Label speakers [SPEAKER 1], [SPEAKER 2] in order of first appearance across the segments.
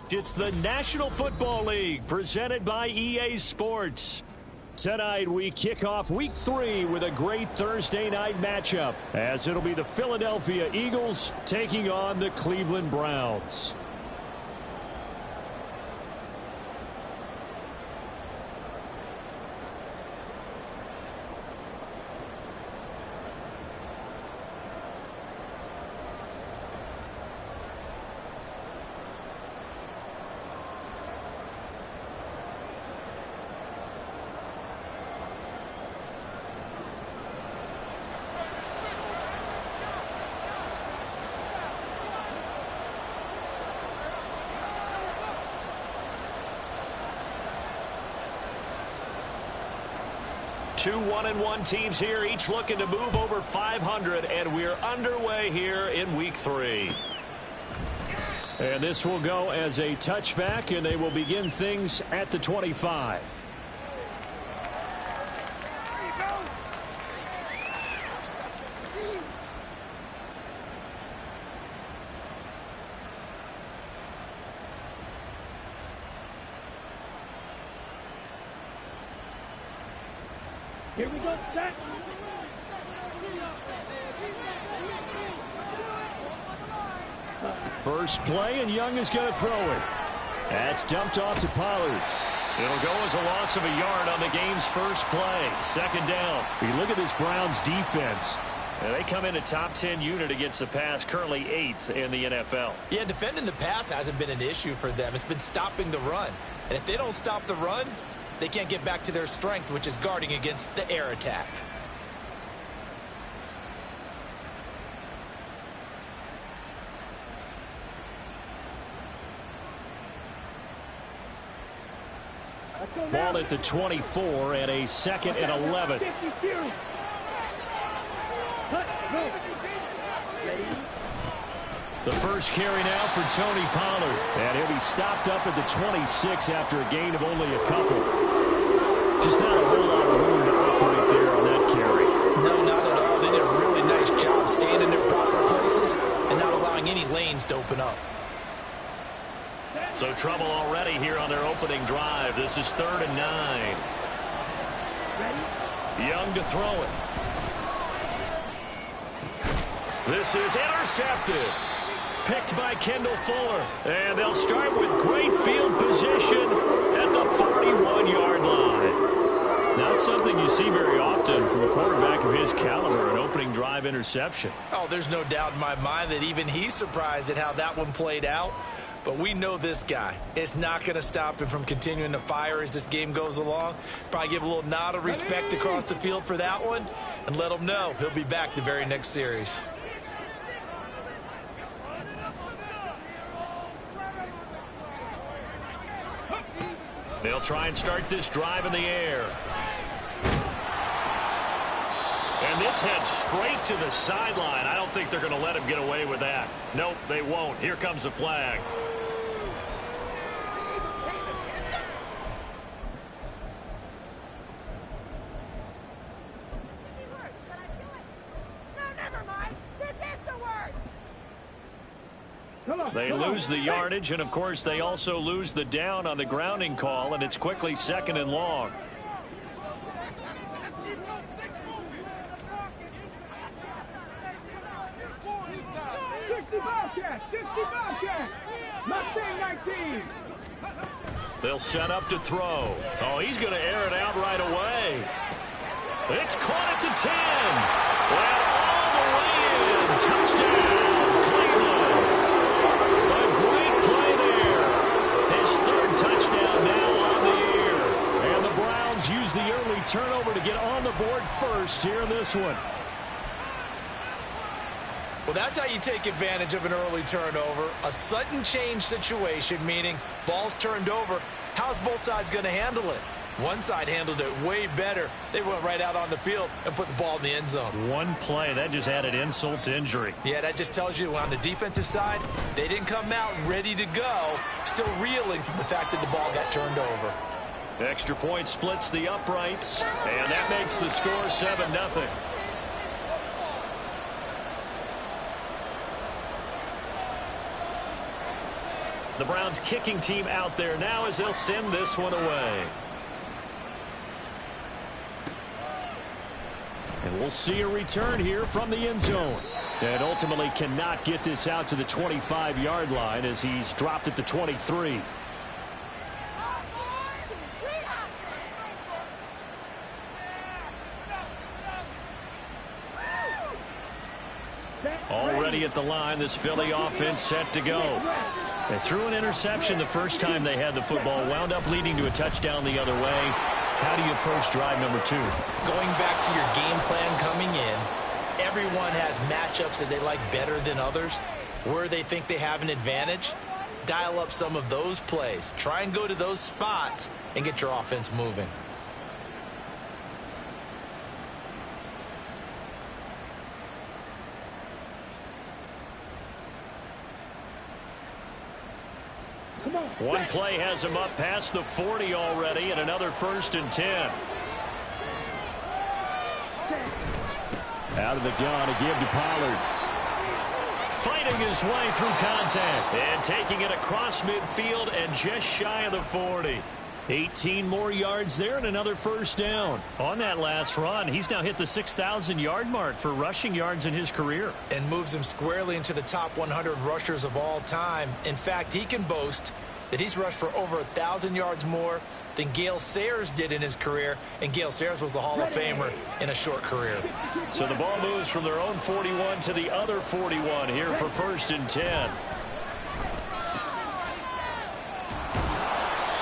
[SPEAKER 1] It's the National Football League presented by EA Sports. Tonight we kick off Week 3 with a great Thursday night matchup, as it'll be the Philadelphia Eagles taking on the Cleveland Browns. Two 1-1 teams here, each looking to move over 500, and we're underway here in Week 3. And this will go as a touchback, and they will begin things at the 25.
[SPEAKER 2] Here we go, set.
[SPEAKER 1] First play, and Young is going to throw it. That's dumped off to Pollard. It'll go as a loss of a yard on the game's first play. Second down. You look at this Browns defense. And they come in a top 10 unit against the pass, currently 8th in the NFL.
[SPEAKER 3] Yeah, defending the pass hasn't been an issue for them. It's been stopping the run. And if they don't stop the run, they can't get back to their strength, which is guarding against the air attack.
[SPEAKER 1] Ball at the 24 and a 2nd and 11. The first carry now for Tony Pollard. And he'll be stopped up at the 26 after a gain of only a couple. Just not a whole lot of room to operate there on that carry.
[SPEAKER 3] No, not at all. They did a really nice job staying in their proper places and not allowing any lanes to open up.
[SPEAKER 1] So trouble already here on their opening drive. This is 3rd and 9. Young to throw it. This is intercepted. Picked by Kendall Fuller. And they'll start with great field position at the 41-yard line. Not something you see very often from a quarterback of his caliber, an opening drive interception.
[SPEAKER 3] Oh, there's no doubt in my mind that even he's surprised at how that one played out. But we know this guy. It's not going to stop him from continuing to fire as this game goes along. Probably give a little nod of respect across the field for that one and let him know he'll be back the very next series.
[SPEAKER 1] They'll try and start this drive in the air. And this heads straight to the sideline. I don't think they're going to let him get away with that. Nope, they won't. Here comes the flag. They lose the yardage, and of course they also lose the down on the grounding call, and it's quickly 2nd and long. They'll set up to throw. Oh, he's going to air it out right away. It's caught at the 10. Well, all the way in. Touchdown, Cleveland. A great play there. His 3rd touchdown now on the year. And the Browns use the early turnover to get on the board first here in this one.
[SPEAKER 3] Well, that's how you take advantage of an early turnover. A sudden change situation, meaning ball's turned over. How's both sides going to handle it? One side handled it way better. They went right out on the field and put the ball in the end zone.
[SPEAKER 1] One play, that just added insult to injury.
[SPEAKER 3] Yeah, that just tells you on the defensive side, they didn't come out ready to go, still reeling from the fact that the ball got turned over.
[SPEAKER 1] Extra point splits the uprights, and that makes the score 7-0. The Browns kicking team out there now as they'll send this one away. And we'll see a return here from the end zone. And ultimately cannot get this out to the 25-yard line as he's dropped at the 23. Already at the line, this Philly offense set to go. They threw an interception the first time they had the football, wound up leading to a touchdown the other way. How do you approach drive number 2?
[SPEAKER 3] Going back to your game plan coming in, everyone has matchups that they like better than others. Where they think they have an advantage, dial up some of those plays. Try and go to those spots and get your offense moving.
[SPEAKER 1] One play has him up past the 40 already, and another 1st and 10. Out of the gun, a give to Pollard. Fighting his way through contact and taking it across midfield and just shy of the 40. 18 more yards there and another 1st down. On that last run, he's now hit the 6,000-yard mark for rushing yards in his career.
[SPEAKER 3] And moves him squarely into the top 100 rushers of all time. In fact, he can boast that he's rushed for over 1,000 yards more than Gale Sayers did in his career, and Gale Sayers was a Hall of Famer in a short career.
[SPEAKER 1] So the ball moves from their own 41 to the other 41 here for 1st and 10.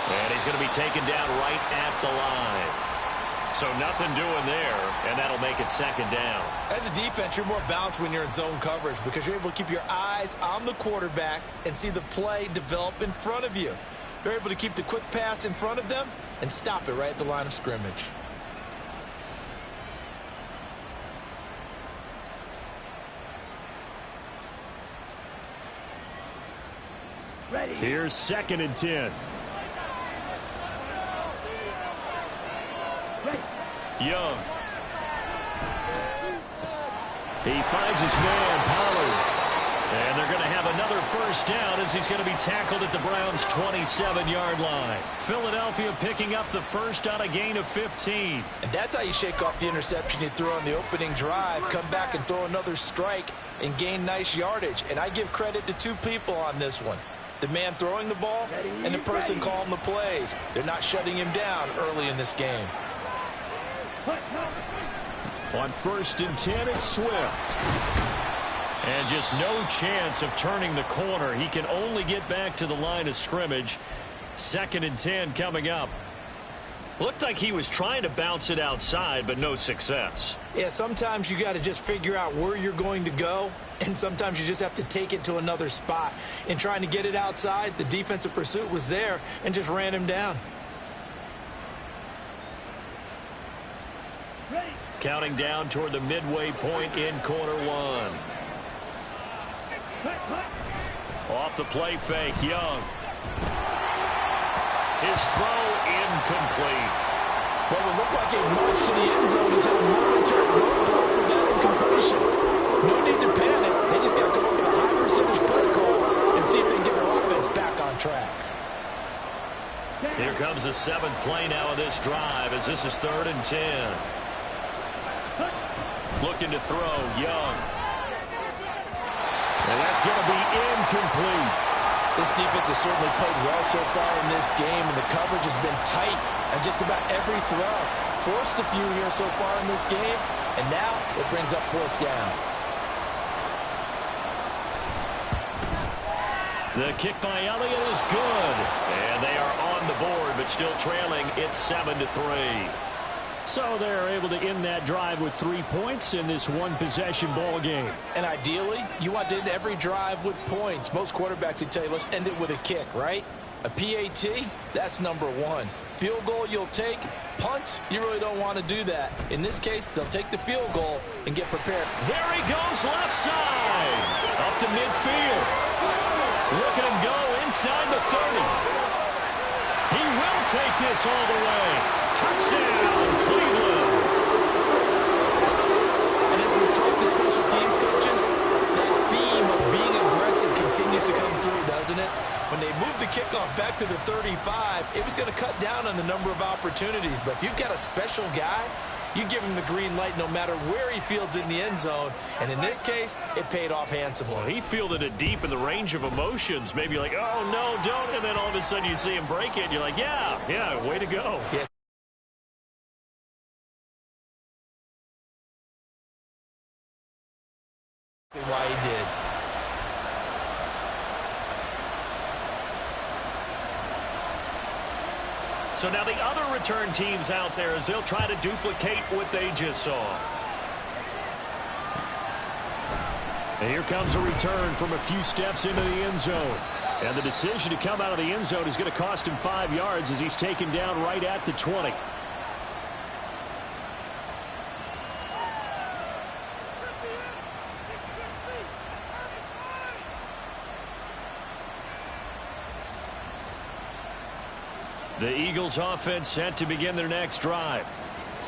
[SPEAKER 1] And he's going to be taken down right at the line. So nothing doing there, and that'll make it 2nd down.
[SPEAKER 3] As a defense, you're more balanced when you're in zone coverage because you're able to keep your eyes on the quarterback and see the play develop in front of you. You're able to keep the quick pass in front of them and stop it right at the line of scrimmage.
[SPEAKER 2] Ready.
[SPEAKER 1] Here's 2nd and 10. Young. He finds his man, Pollard. And they're going to have another 1st down as he's going to be tackled at the Browns' 27-yard line. Philadelphia picking up the 1st on a gain of 15.
[SPEAKER 3] And that's how you shake off the interception you threw on the opening drive, come back and throw another strike and gain nice yardage. And I give credit to 2 people on this one. The man throwing the ball and the person calling the plays. They're not shutting him down early in this game.
[SPEAKER 1] On 1st and 10, it's Swift. And just no chance of turning the corner. He can only get back to the line of scrimmage. 2nd and 10 coming up. Looked like he was trying to bounce it outside, but no success.
[SPEAKER 3] Yeah, sometimes you got to just figure out where you're going to go, and sometimes you just have to take it to another spot. In trying to get it outside, the defensive pursuit was there and just ran him down.
[SPEAKER 1] Counting down toward the midway point in quarter 1. Off the play fake, Young. His throw incomplete.
[SPEAKER 3] What would look like a march to the end zone is a momentary roadblock with that incompletion. No need to panic. They just got to come up with a high percentage play call and see if they can get their offense back on track.
[SPEAKER 1] Here comes the 7th play now of this drive as this is 3rd and 10. Looking to throw, Young. And that's going to be incomplete.
[SPEAKER 3] This defense has certainly played well so far in this game, and the coverage has been tight on just about every throw. Forced a few here so far in this game, and now it brings up 4th down.
[SPEAKER 1] The kick by Elliott is good. And they are on the board, but still trailing. It's 7-3. So they're able to end that drive with 3 points in this one-possession ball game.
[SPEAKER 3] And ideally, you want to end every drive with points. Most quarterbacks would tell you, let's end it with a kick, right? A PAT, that's number 1. Field goal you'll take. Punts, you really don't want to do that. In this case, they'll take the field goal and get prepared.
[SPEAKER 1] There he goes left side. Up to midfield. Look at him go inside the 30. He will take this all the way. Touchdown, Cleveland.
[SPEAKER 3] And as we've talked to special teams coaches, that theme of being aggressive continues to come through, doesn't it? when they moved the kickoff back to the 35, it was going to cut down on the number of opportunities. But if you've got a special guy, you give him the green light no matter where he fields in the end zone. And in this case, it paid off handsomely.
[SPEAKER 1] Well, he fielded it deep in the range of emotions. Maybe like, oh, no, don't. And then all of a sudden you see him break it. And you're like, yeah, way to go.
[SPEAKER 3] Yes. Why he did.
[SPEAKER 1] So now the other return teams out there as they'll try to duplicate what they just saw. And here comes a return from a few steps into the end zone. And the decision to come out of the end zone is going to cost him 5 yards as he's taken down right at the 20. The Eagles offense set to begin their next drive.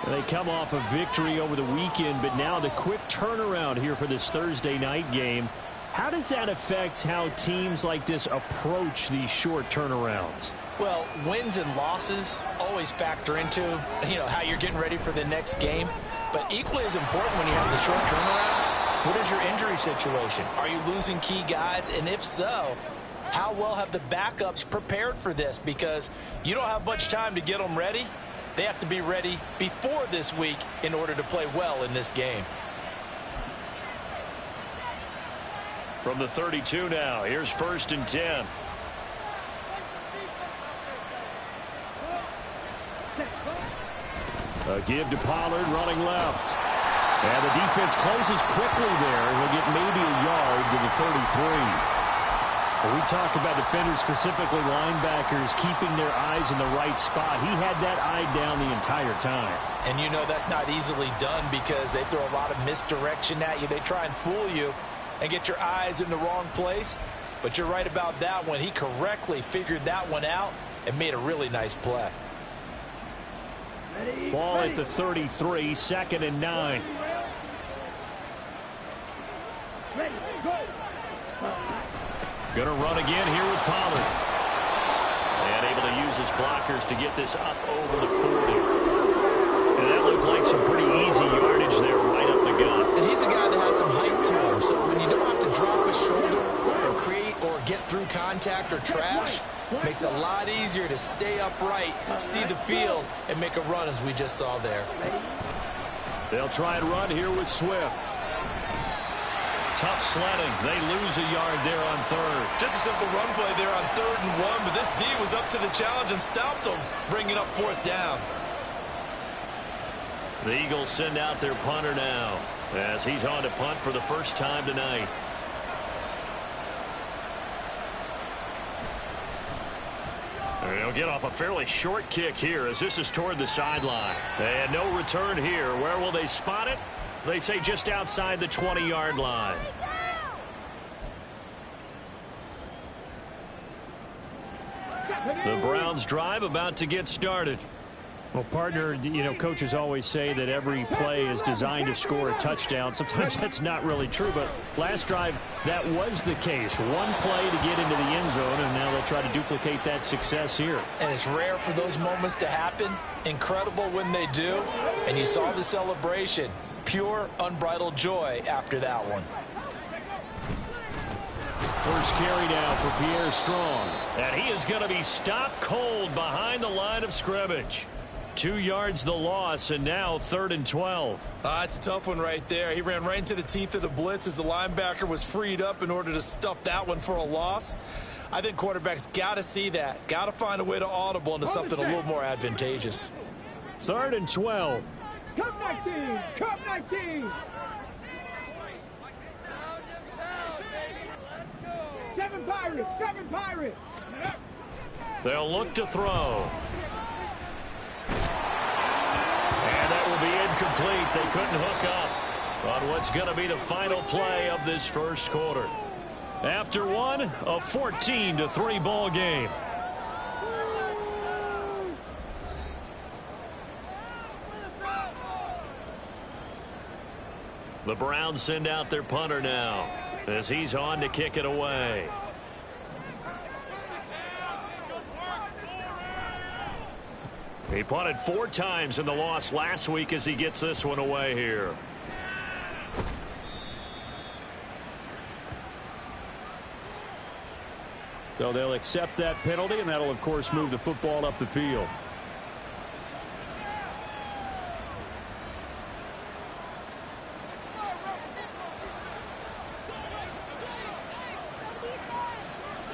[SPEAKER 1] They come off a victory over the weekend, but now the quick turnaround here for this Thursday night game. How does that affect how teams like this approach these short turnarounds?
[SPEAKER 3] Well, wins and losses always factor into, how you're getting ready for the next game. But equally as important when you have the short turnaround, what is your injury situation? Are you losing key guys? And if so, how well have the backups prepared for this? Because you don't have much time to get them ready. They have to be ready before this week in order to play well in this game.
[SPEAKER 1] From the 32 now, here's 1st and 10. A give to Pollard running left. And the defense closes quickly there. He'll get maybe a yard to the 33. When we talk about defenders, specifically linebackers, keeping their eyes in the right spot, he had that eye down the entire time.
[SPEAKER 3] And that's not easily done because they throw a lot of misdirection at you. They try and fool you and get your eyes in the wrong place. But you're right about that one. He correctly figured that one out and made a really nice play.
[SPEAKER 1] Ball at the 33, 2nd and 9.
[SPEAKER 2] Ready, go.
[SPEAKER 1] Going to run again here with Pollard. And able to use his blockers to get this up over the 40. And that looked like some pretty easy yardage there right up the gut.
[SPEAKER 3] And he's a guy that has some height to him. So when you don't have to drop a shoulder or create or get through contact or trash, makes it a lot easier to stay upright, see the field, and make a run as we just saw there.
[SPEAKER 1] They'll try and run here with Swift. Tough sledding. They lose a yard there on 3rd.
[SPEAKER 3] Just a simple run play there on 3rd and 1, but this D was up to the challenge and stopped them, bringing up 4th down.
[SPEAKER 1] The Eagles send out their punter now as he's on to punt for the first time tonight. They'll get off a fairly short kick here as this is toward the sideline. And no return here. Where will they spot it? They say just outside the 20-yard line. The Browns drive about to get started. Well, partner, coaches always say that every play is designed to score a touchdown. Sometimes that's not really true, but last drive, that was the case. One play to get into the end zone, and now they'll try to duplicate that success here.
[SPEAKER 3] And it's rare for those moments to happen. Incredible when they do. And you saw the celebration. Pure, unbridled joy after that one.
[SPEAKER 1] First carry now for Pierre Strong. And he is going to be stopped cold behind the line of scrimmage. 2 yards the loss, and now 3rd and 12.
[SPEAKER 3] It's a tough one right there. He ran right into the teeth of the blitz as the linebacker was freed up in order to stuff that one for a loss. I think quarterbacks got to see that. Got to find a way to audible into something a little more advantageous.
[SPEAKER 1] 3rd and 12.
[SPEAKER 2] Come 19! Come 19! 7 Pirates! 7 Pirates!
[SPEAKER 1] They'll look to throw. And that will be incomplete. They couldn't hook up on what's going to be the final play of this first quarter. After one, a 14-3 ball game. The Browns send out their punter now as he's on to kick it away. He punted 4 times in the loss last week as he gets this one away here.
[SPEAKER 4] So they'll accept that penalty, and that'll, of course, move the football up the field.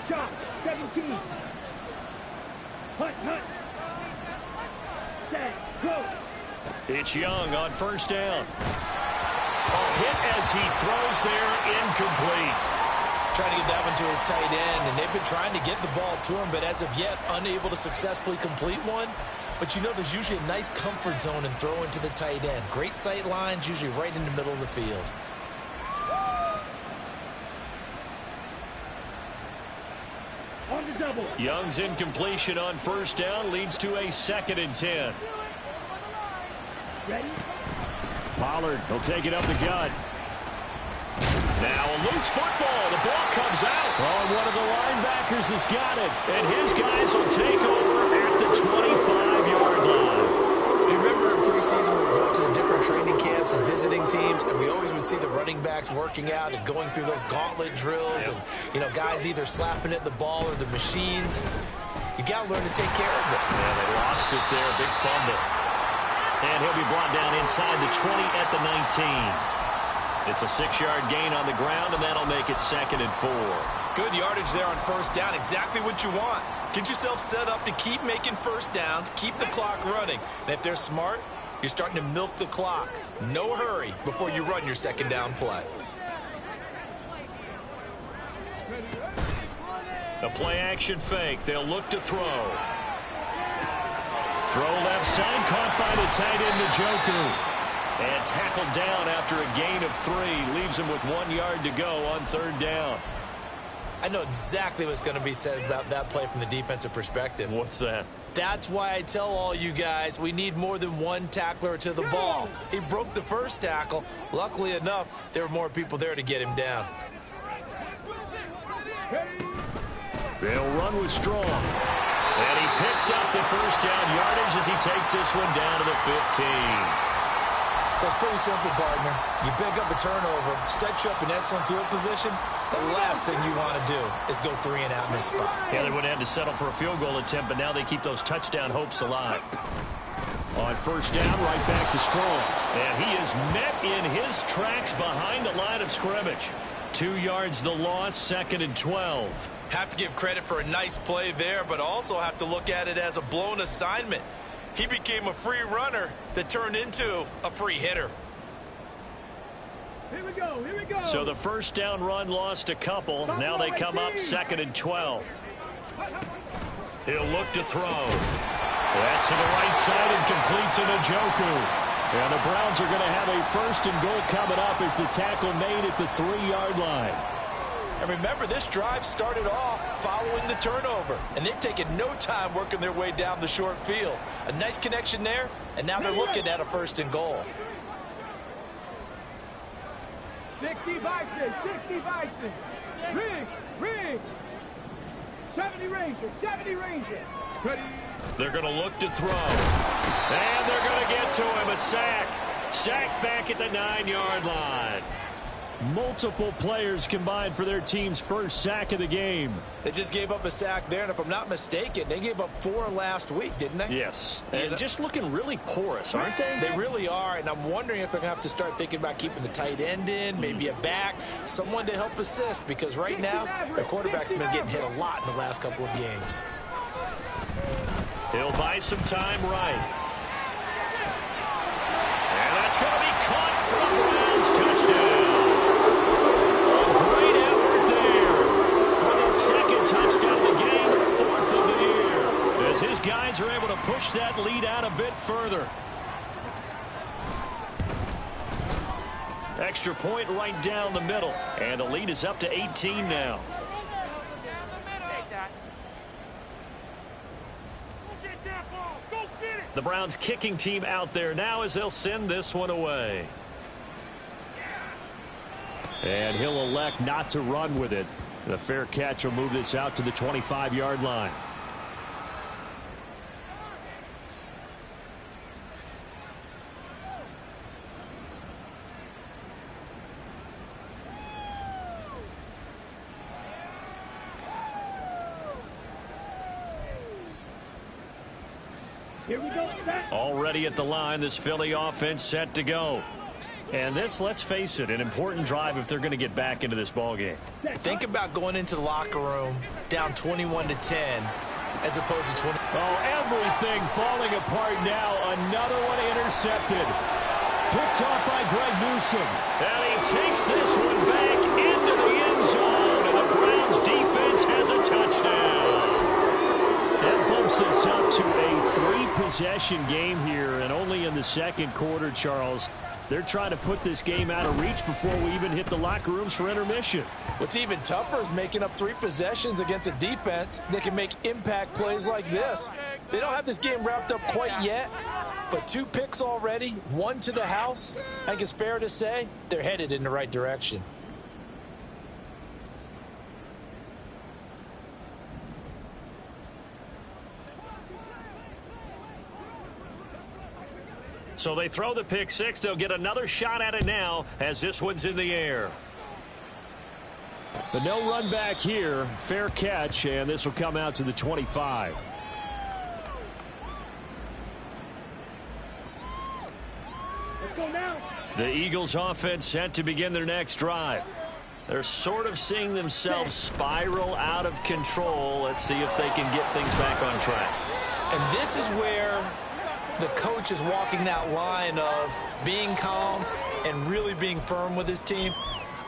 [SPEAKER 2] Shot, 17. Hunt, hunt. Set, go.
[SPEAKER 1] It's Young on first down. A hit as he throws there, incomplete.
[SPEAKER 3] Trying to get that one to his tight end, and they've been trying to get the ball to him, but as of yet, unable to successfully complete one. But you know, there's usually a nice comfort zone in throwing to the tight end. Great sight lines, usually right in the middle of the field.
[SPEAKER 2] On the double.
[SPEAKER 1] Young's incompletion on first down leads to a 2nd and 10.
[SPEAKER 2] Ready?
[SPEAKER 1] Pollard will take it up the gut. Now a loose football. The ball comes out.
[SPEAKER 4] Oh, one of the linebackers has got it.
[SPEAKER 1] And his guys will take over at the 25-yard line.
[SPEAKER 3] You remember in preseason we would go to the different training camps and visiting teams, and we always would see the running backs working out and going through those gauntlet drills, and, you know, guys either slapping at the ball or the machines. You got to learn to take care of it.
[SPEAKER 1] Yeah, they lost it there. Big fumble. And he'll be brought down inside the 20 at the 19. It's a 6-yard gain on the ground, and that'll make it 2nd and 4.
[SPEAKER 3] Good yardage there on first down. Exactly what you want. Get yourself set up to keep making first downs, keep the clock running. And if they're smart, you're starting to milk the clock. No hurry before you run your 2nd down play.
[SPEAKER 1] A play-action fake. They'll look to throw. Throw left side, caught by the tight end, Njoku. And tackled down after a gain of 3. Leaves him with 1 yard to go on 3rd down.
[SPEAKER 3] I know exactly what's going to be said about that play from the defensive perspective.
[SPEAKER 1] What's that?
[SPEAKER 3] That's why I tell all you guys we need more than one tackler to the ball. He broke the first tackle. Luckily enough, there were more people there to get him down.
[SPEAKER 1] They'll run with Strong. And he picks up the first down yardage as he takes this one down to the 15.
[SPEAKER 3] So it's pretty simple, partner. You pick up a turnover, set you up in excellent field position. The last thing you want to do is go 3 and out in this spot.
[SPEAKER 1] Yeah, they would have had to settle for a field goal attempt, but now they keep those touchdown hopes alive. On first down, right back to Strong. And he is met in his tracks behind the line of scrimmage. 2 yards the loss, 2nd and 12.
[SPEAKER 3] Have to give credit for a nice play there, but also have to look at it as a blown assignment. He became a free runner that turned into a free hitter.
[SPEAKER 2] Here we go, here we go.
[SPEAKER 1] So the first down run lost a couple. Now they come up 2nd and 12. He'll look to throw. That's to the right side and complete to Njoku. And the Browns are going to have a 1st and goal coming up as the tackle made at the 3-yard line.
[SPEAKER 3] And remember, this drive started off following the turnover, and they've taken no time working their way down the short field. A nice connection there, and now they're looking at a 1st and goal.
[SPEAKER 2] 60 Bison, 60 Bison. Ring. 70 Rangers, 70 Rangers. Ready.
[SPEAKER 1] They're going to look to throw. And they're going to get to him. A sack. Sack back at the 9-yard line.
[SPEAKER 4] Multiple players combined for their team's first sack of the game.
[SPEAKER 3] They just gave up a sack there, and if I'm not mistaken, they gave up 4 last week, didn't they?
[SPEAKER 1] Yes. And just looking really porous, aren't they?
[SPEAKER 3] They really are, and I'm wondering if they're going to have to start thinking about keeping the tight end in, maybe a back, someone to help assist, because right now, their quarterback's been getting hit a lot in the last couple of games.
[SPEAKER 1] He'll buy some time right. And that's going to be caught for a Browns touchdown. Great effort there. For the 2nd touchdown of the game, 4th of the year. As his guys are able to push that lead out a bit further. Extra point right down the middle. And the lead is up to 18 now. The Browns kicking team out there now as they'll send this one away.
[SPEAKER 4] And he'll elect not to run with it. The fair catch will move this out to the 25-yard line.
[SPEAKER 2] Here we go. Set.
[SPEAKER 4] Already at the line, this Philly offense set to go. And this, let's face it, an important drive if they're going to get back into this ballgame.
[SPEAKER 3] Think about going into the locker room down 21-10 as opposed to 20.
[SPEAKER 4] Oh, everything falling apart now. Another one intercepted. Picked off by Greg Newsome.
[SPEAKER 1] And he takes this one back into the end zone. And the Browns defense has a touchdown.
[SPEAKER 4] That bumps us up to a 3-possession game here. And only in the second quarter, Charles. They're trying to put this game out of reach before we even hit the locker rooms for intermission.
[SPEAKER 3] What's even tougher is making up 3 possessions against a defense that can make impact plays like this. They don't have this game wrapped up quite yet, but 2 picks already, 1 to the house. I think it's fair to say they're headed in the right direction.
[SPEAKER 1] So they throw the pick 6. They'll get another shot at it now as this one's in the air.
[SPEAKER 4] But no run back here. Fair catch, and this will come out to the 25.
[SPEAKER 2] Let's go now.
[SPEAKER 1] The Eagles offense set to begin their next drive. They're sort of seeing themselves spiral out of control. Let's see if they can get things back on track.
[SPEAKER 3] And this is where the coach is walking that line of being calm and really being firm with his team.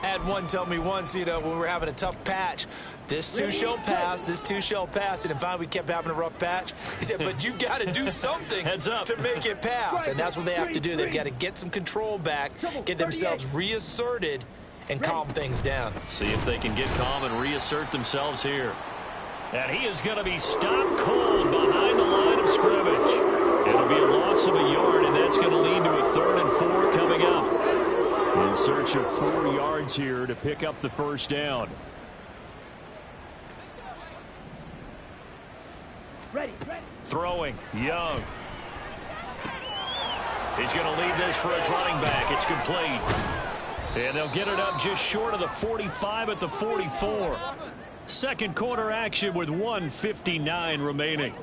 [SPEAKER 3] I had one tell me once, when we were having a tough patch, this too shall pass, this too shall pass. And finally we kept having a rough patch. He said, but you've got to do something
[SPEAKER 1] Heads up.
[SPEAKER 3] to make it pass. And that's what they have to do. They've got to get some control back, get themselves reasserted, and calm things down.
[SPEAKER 1] See if they can get calm and reassert themselves here. And he is going to be stopped cold behind the line of scrimmage. It'll be a loss of a yard, and that's going to lead to a 3rd and 4 coming up.
[SPEAKER 4] In search of 4 yards here to pick up the first down.
[SPEAKER 2] Ready.
[SPEAKER 1] Throwing, Young. He's going to lead this for his running back. It's complete. And they'll get it up just short of the 45 at the 44. Second quarter action with 1:59 remaining.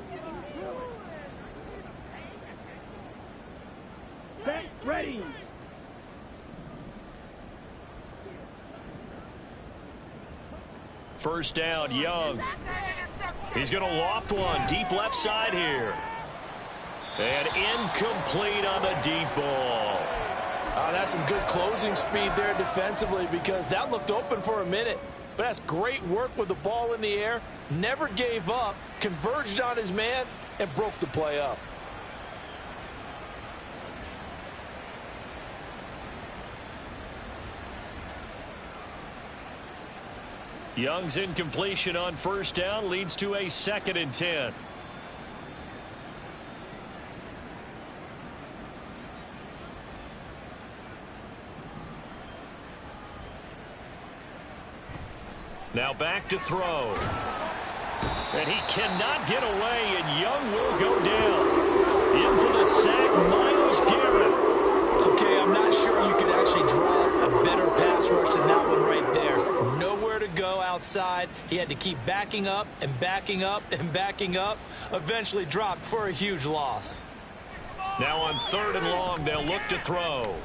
[SPEAKER 2] Set. Ready.
[SPEAKER 1] First down, Young. He's going to loft one deep left side here. And incomplete on the deep ball.
[SPEAKER 3] That's some good closing speed there defensively because that looked open for a minute. But that's great work with the ball in the air. Never gave up, converged on his man, and broke the play up.
[SPEAKER 1] Young's incompletion on first down leads to a 2nd and 10. Now back to throw. And he cannot get away, and Young will go down. In for the sack, Myles Garrett.
[SPEAKER 3] Okay, I'm not sure you could actually draw a better pass rush than that one right there. Nowhere to go outside. He had to keep backing up and backing up and backing up. Eventually dropped for a huge loss.
[SPEAKER 1] Now on 3rd and long, they'll look to throw.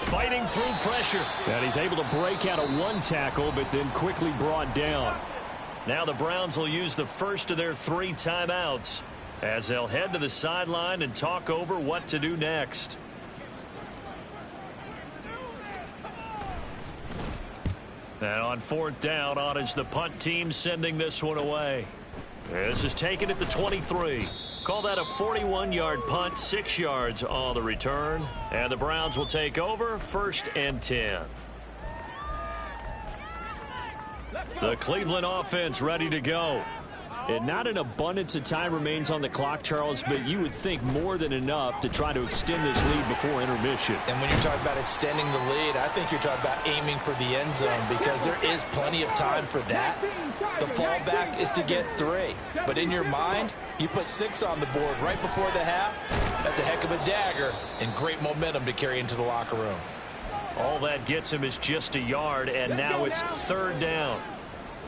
[SPEAKER 1] Fighting through pressure.
[SPEAKER 4] And he's able to break out of 1 tackle, but then quickly brought down.
[SPEAKER 1] Now the Browns will use the first of their 3 timeouts as they'll head to the sideline and talk over what to do next. And on 4th down, on is the punt team sending this one away. This is taken at the 23. Call that a 41-yard punt, 6 yards on the return. And the Browns will take over, 1st and 10. The Cleveland offense ready to go.
[SPEAKER 4] And not an abundance of time remains on the clock, Charles, but you would think more than enough to try to extend this lead before intermission.
[SPEAKER 3] And when you're talking about extending the lead, I think you're talking about aiming for the end zone because there is plenty of time for that. The fallback is to get 3. But in your mind, you put 6 on the board right before the half. That's a heck of a dagger and great momentum to carry into the locker room.
[SPEAKER 1] All that gets him is just a yard, and now it's 3rd down.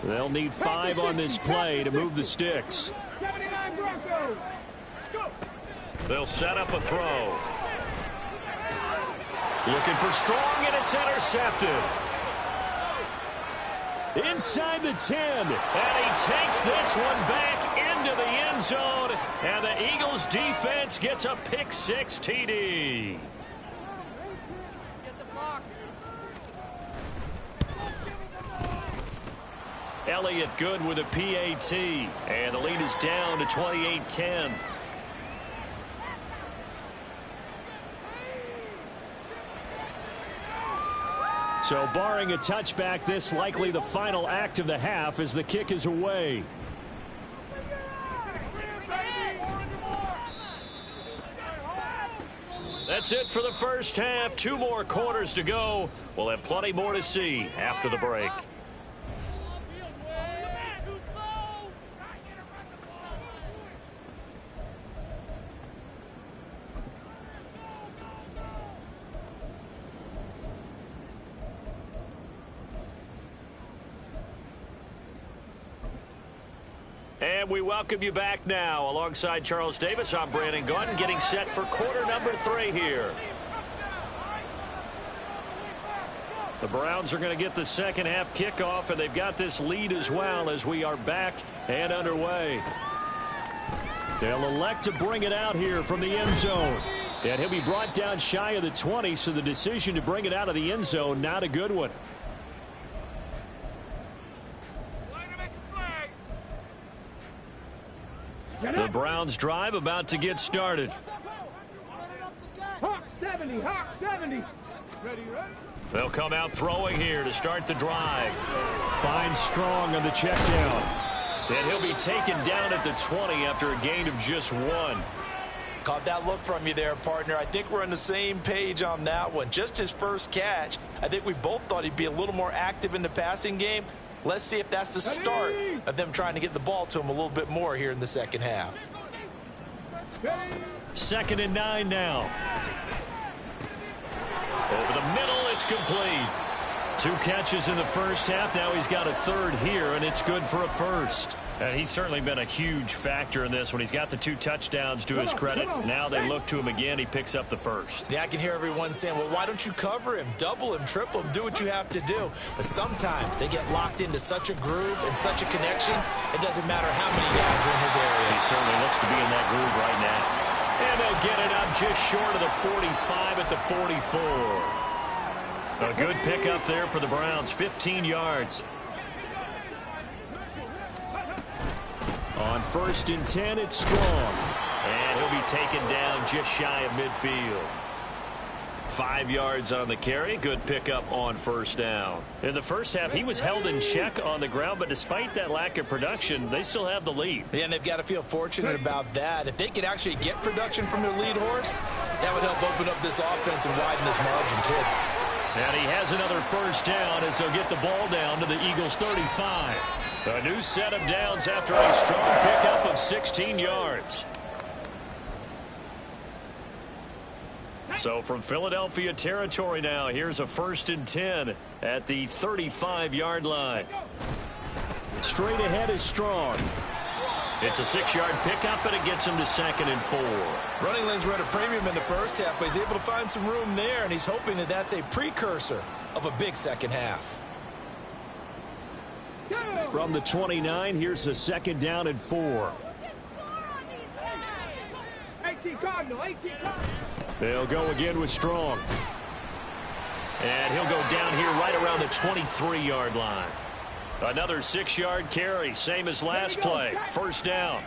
[SPEAKER 4] They'll need 5 on this play to move the sticks.
[SPEAKER 2] 79 Broncos. Go.
[SPEAKER 1] They'll set up a throw. Looking for Strong, and it's intercepted.
[SPEAKER 4] Inside the 10.
[SPEAKER 1] And he takes this one back into the end zone. And the Eagles defense gets a pick six TD. Elliott good with a PAT. And the lead is down to 28-10.
[SPEAKER 4] So barring a touchback, this likely the final act of the half as the kick is away.
[SPEAKER 1] That's it for the first half. 2 more quarters to go. We'll have plenty more to see after the break. And we welcome you back now. Alongside Charles Davis, I'm Brandon Gaudin, getting set for quarter number 3 here. The Browns are going to get the second half kickoff, and they've got this lead as well as we are back and underway. They'll elect to bring it out here from the end zone. And he'll be brought down shy of the 20, so the decision to bring it out of the end zone, not a good one. The Browns drive about to get started.
[SPEAKER 2] Hawk 70, Hawk 70. Ready.
[SPEAKER 1] They'll come out throwing here to start the drive.
[SPEAKER 4] Finds Strong on the check down.
[SPEAKER 1] And he'll be taken down at the 20 after a gain of just 1.
[SPEAKER 3] Caught that look from you there, partner. I think we're on the same page on that one. Just his first catch. I think we both thought he'd be a little more active in the passing game. Let's see if that's the start of them trying to get the ball to him a little bit more here in the second half.
[SPEAKER 1] 2nd and 9 now. Over the middle, it's complete. 2 catches in the first half. Now he's got a 3rd here, and it's good for a 1st. And he's certainly been a huge factor in this when he's got the 2 touchdowns to his credit. Now they look to him again. He picks up the 1st.
[SPEAKER 3] Yeah, I can hear everyone saying, well, why don't you cover him, double him, triple him, do what you have to do. But sometimes they get locked into such a groove and such a connection, it doesn't matter how many guys are in his area.
[SPEAKER 1] He certainly looks to be in that groove right now. And they'll get it up just short of the 45 at the 44. A good pickup there for the Browns, 15 yards.
[SPEAKER 4] On 1st and 10, it's Strong.
[SPEAKER 1] And he'll be taken down just shy of midfield. 5 yards on the carry. Good pickup on 1st down. In the first half, he was held in check on the ground, but despite that lack of production, they still have the lead.
[SPEAKER 3] Yeah, and they've got to feel fortunate about that. If they could actually get production from their lead horse, that would help open up this offense and widen this margin, too.
[SPEAKER 1] And he has another 1st down as they'll get the ball down to the Eagles' 35. A new set of downs after a strong pickup of 16 yards. So from Philadelphia territory now, here's a 1st and 10 at the 35-yard line.
[SPEAKER 4] Straight ahead is Strong.
[SPEAKER 1] It's a 6-yard pickup, and it gets him to 2nd and 4.
[SPEAKER 3] Running lanes were at a premium in the first half, but he's able to find some room there, and he's hoping that that's a precursor of a big second half.
[SPEAKER 4] From the 29, here's the 2nd down and 4. They'll go again with Strong.
[SPEAKER 1] And he'll go down here right around the 23-yard line. Another 6-yard carry, same as last play. 1st down.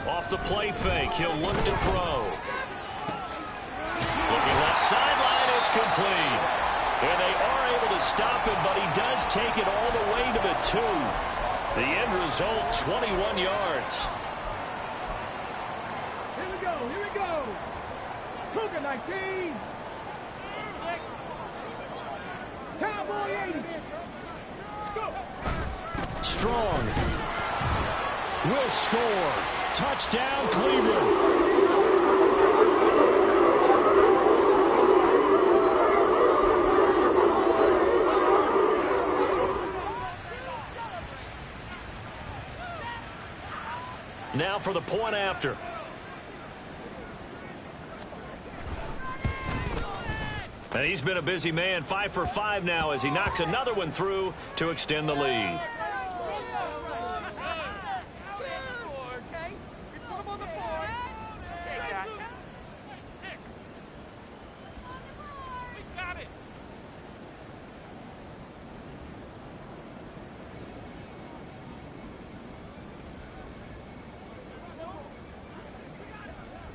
[SPEAKER 1] Off the play fake, he'll look to throw. Looking left sideline, it's complete. And they are able to stop him, but he does take it all the way to the 2. The end result, 21 yards.
[SPEAKER 2] Here we go. Cougar 19. 6. Cowboy 80. Go.
[SPEAKER 4] Strong will score. Touchdown, Cleveland.
[SPEAKER 1] Now for the point after. And he's been a busy man, 5 for 5 now as he knocks another one through to extend the lead.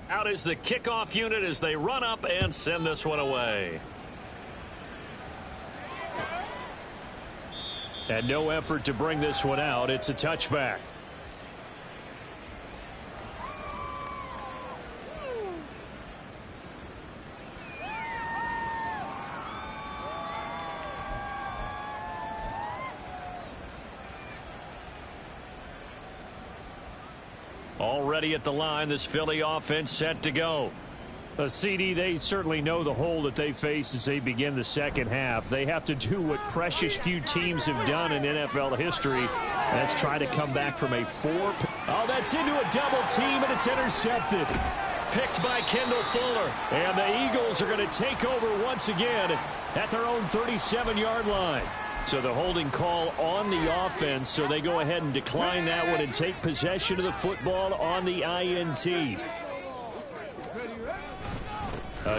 [SPEAKER 1] Out is the kickoff unit as they run up and send this one away. And no effort to bring this one out. It's a touchback. Already at the line, this Philly offense set to go. CD, they certainly know the hole that they face as they begin the second half. They have to do what precious few teams have done in NFL history. That's try to come back from a 4. Oh, that's into a double team, and it's intercepted. Picked by Kendall Fuller. And the Eagles are going to take over once again at their own 37-yard line. So the holding call on the offense, so they go ahead and decline that one and take possession of the football on the INT.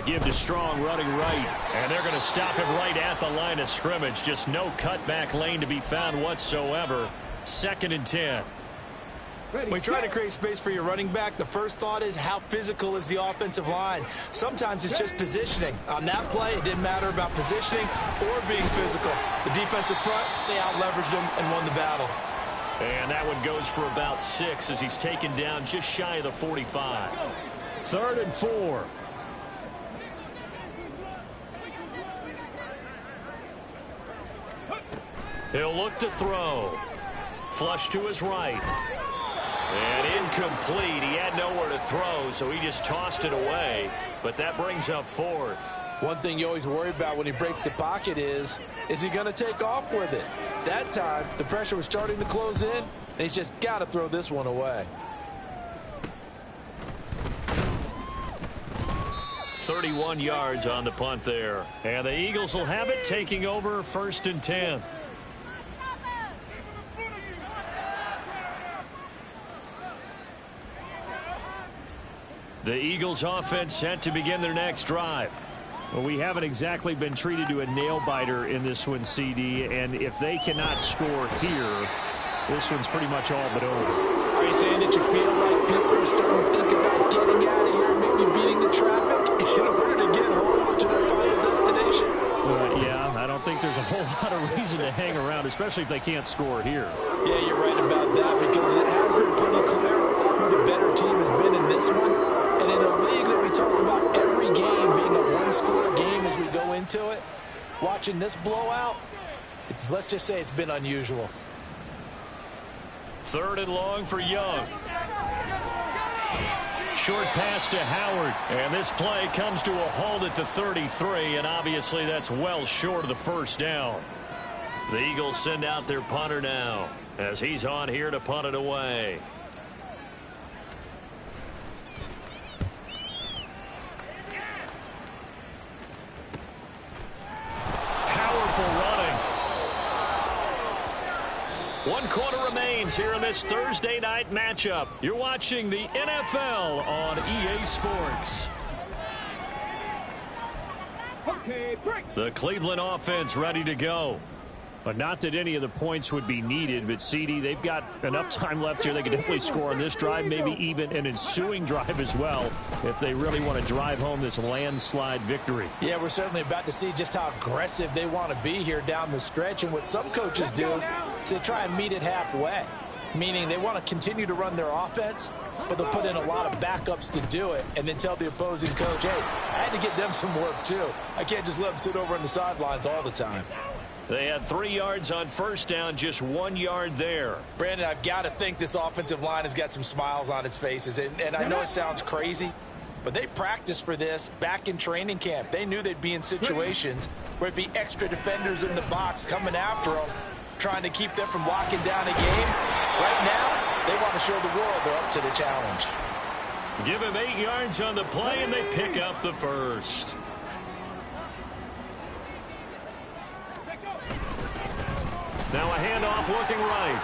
[SPEAKER 1] Give to Strong running right, and they're going to stop him right at the line of scrimmage. Just no cutback lane to be found whatsoever. 2nd and 10.
[SPEAKER 3] When you try to create space for your running back, the first thought is how physical is the offensive line. Sometimes it's just positioning. On that play, it didn't matter about positioning or being physical. The defensive front, they out-leveraged them and won the battle.
[SPEAKER 1] And that one goes for about 6 as he's taken down just shy of the 45. 3rd and 4. He'll look to throw. Flush to his right. And incomplete. He had nowhere to throw, so he just tossed it away. But that brings up 4th.
[SPEAKER 3] One thing you always worry about when he breaks the pocket is he going to take off with it? That time, the pressure was starting to close in, and he's just got to throw this one away.
[SPEAKER 1] 31 yards on the punt there. And the Eagles will have it, taking over 1st and 10. The Eagles offense set to begin their next drive. Well, we haven't exactly been treated to a nail-biter in this one, CD, and if they cannot score here, this one's pretty much all but over.
[SPEAKER 3] Are you saying that you feel like people are starting to think about getting out of here and maybe beating the traffic in order to get home to their final destination?
[SPEAKER 4] Yeah, I don't think there's a whole lot of reason to hang around, especially if they can't score here.
[SPEAKER 3] Yeah, you're right about that because it has been pretty clear who the better team has been in this one. And in a league that we talk about every game being a one-score game as we go into it, watching this blowout, let's just say it's been unusual.
[SPEAKER 1] 3rd and long for Young. Short pass to Howard. And this play comes to a halt at the 33, and obviously that's well short of the first down. The Eagles send out their punter now as he's on here to punt it away. One quarter remains here in this Thursday night matchup. You're watching the NFL on EA Sports.
[SPEAKER 2] Okay, break.
[SPEAKER 1] The Cleveland offense ready to go.
[SPEAKER 4] But not that any of the points would be needed, but CD, they've got enough time left here. They can definitely score on this drive, maybe even an ensuing drive as well, if they really want to drive home this landslide victory.
[SPEAKER 3] Yeah, we're certainly about to see just how aggressive they want to be here down the stretch. And what some coaches do is they try and meet it halfway, meaning they want to continue to run their offense, but they'll put in a lot of backups to do it and then tell the opposing coach, hey, I had to get them some work too. I can't just let them sit over on the sidelines all the time.
[SPEAKER 1] They had 3 yards on first down, just 1 yard there.
[SPEAKER 3] Brandon, I've got to think this offensive line has got some smiles on its faces. And I know it sounds crazy, but they practiced for this back in training camp. They knew they'd be in situations where it'd be extra defenders in the box coming after them, trying to keep them from locking down a game. Right now, They want to show the world they're up to the challenge.
[SPEAKER 1] Give him 8 yards on the play, and they pick up the first. Now a handoff looking right.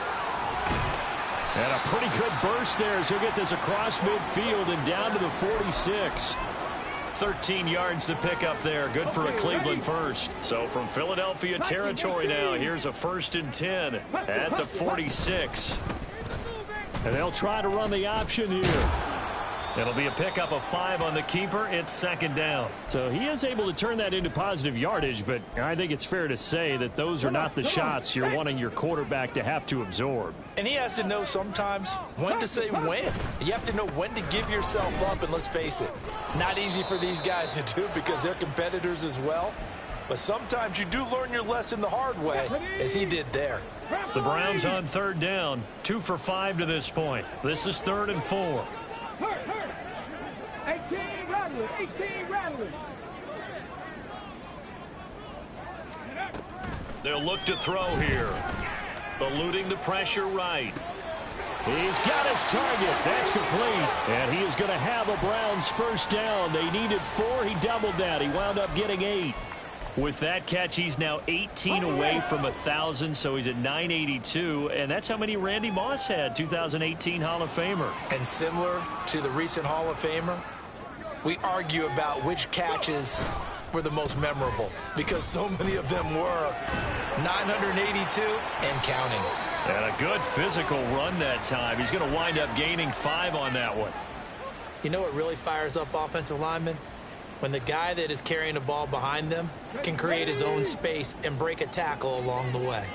[SPEAKER 1] And a pretty good burst there as he'll get this across midfield and down to the 46. 13 yards to pick up there. Good for a Cleveland first. So from Philadelphia territory now, here's a 1st and 10 at the 46. And they'll try to run the option here. It'll be a pickup of 5 on the keeper. It's 2nd down. So he is able to turn that into positive yardage, but I think it's fair to say that those are not the shots you're wanting your quarterback to have to absorb.
[SPEAKER 3] And he has to know sometimes when to say when. You have to know when to give yourself up, and let's face it, not easy for these guys to do because they're competitors as well. But sometimes you do learn your lesson the hard way, as he did there.
[SPEAKER 1] The Browns on 3rd down, 2 for 5 to this point. This is 3rd and 4.
[SPEAKER 2] 18 rattlers, 18 rattlers.
[SPEAKER 1] They'll look to throw here. Eluding the pressure right.
[SPEAKER 4] He's got his target. That's complete. And he is going to have a Browns 1st down. They needed 4. He doubled that. He wound up getting 8.
[SPEAKER 1] With that catch, he's now 18 away from 1,000, so he's at 982, and that's how many Randy Moss had, 2018 Hall of Famer.
[SPEAKER 3] And similar to the recent Hall of Famer, we argue about which catches were the most memorable because so many of them were 982 and counting.
[SPEAKER 1] And a good physical run that time. He's going to wind up gaining 5 on that one.
[SPEAKER 3] You know what really fires up offensive linemen? When the guy that is carrying the ball behind them can create his own space and break a tackle along the way.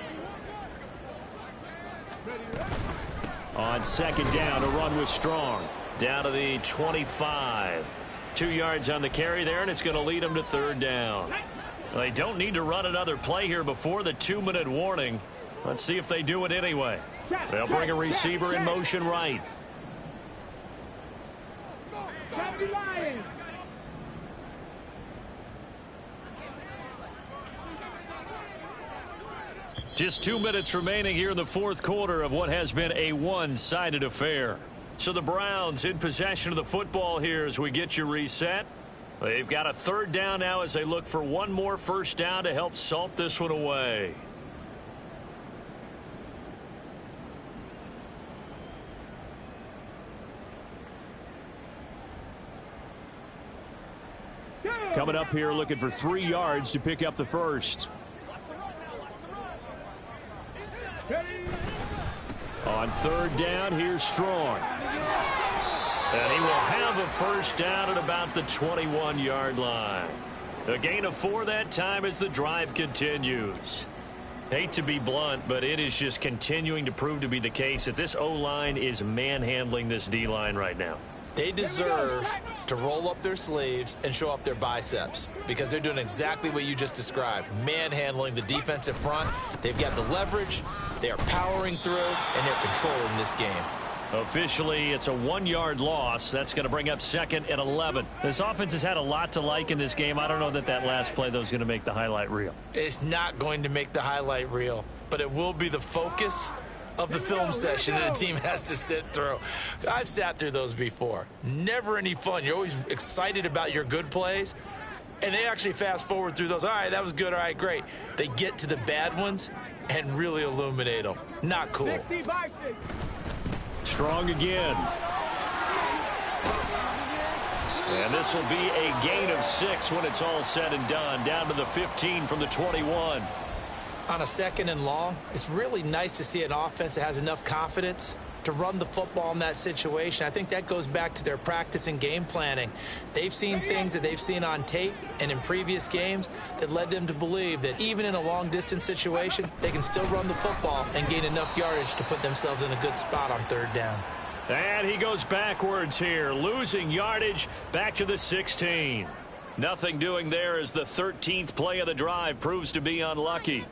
[SPEAKER 4] On 2nd down, a run with Strong.
[SPEAKER 1] Down to the 25. 2 yards on the carry there, and it's going to lead them to 3rd down. They don't need to run another play here before the 2-minute warning. Let's see if they do it anyway. They'll bring a receiver in motion right. Just 2 minutes remaining here in the 4th quarter of what has been a one-sided affair. So the Browns in possession of the football here as we get you reset. They've got a 3rd down now as they look for one more 1st down to help salt this one away.
[SPEAKER 4] Coming up here looking for 3 yards to pick up the first. On 3rd down, here's Strong. And he will have a 1st down at about the 21-yard line. A gain of 4 that time as the drive continues. Hate to be blunt, but it is just continuing to prove to be the case that this O-line is manhandling this D-line right now.
[SPEAKER 3] They deserve to roll up their sleeves and show up their biceps because they're doing exactly what you just described, manhandling the defensive front. They've got the leverage, they are powering through, and they're controlling this game.
[SPEAKER 1] Officially, it's a 1-yard loss. That's going to bring up 2nd and 11. This offense has had a lot to like in this game. I don't know that that last play, though, is going to make the highlight reel.
[SPEAKER 3] It's not going to make the highlight reel, but it will be the focus of the film session that the team has to sit through. I've sat through those before. Never any fun. You're always excited about your good plays, and they actually fast forward through those. All right, that was good. All right, great. They get to the bad ones and really illuminate them. Not cool.
[SPEAKER 4] Strong again.
[SPEAKER 1] And this will be a gain of 6 when it's all said and done. Down to the 15 from the 21.
[SPEAKER 3] On a 2nd and long, it's really nice to see an offense that has enough confidence to run the football in that situation. I think that goes back to their practice and game planning. They've seen things that they've seen on tape and in previous games that led them to believe that even in a long-distance situation, they can still run the football and gain enough yardage to put themselves in a good spot on 3rd down.
[SPEAKER 1] And he goes backwards here, losing yardage back to the 16. Nothing doing there as the 13th play of the drive proves to be unlucky.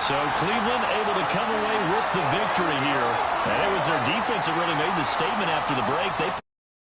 [SPEAKER 1] So Cleveland able to come away with the victory here. And it was their defense that really made the statement after the break. They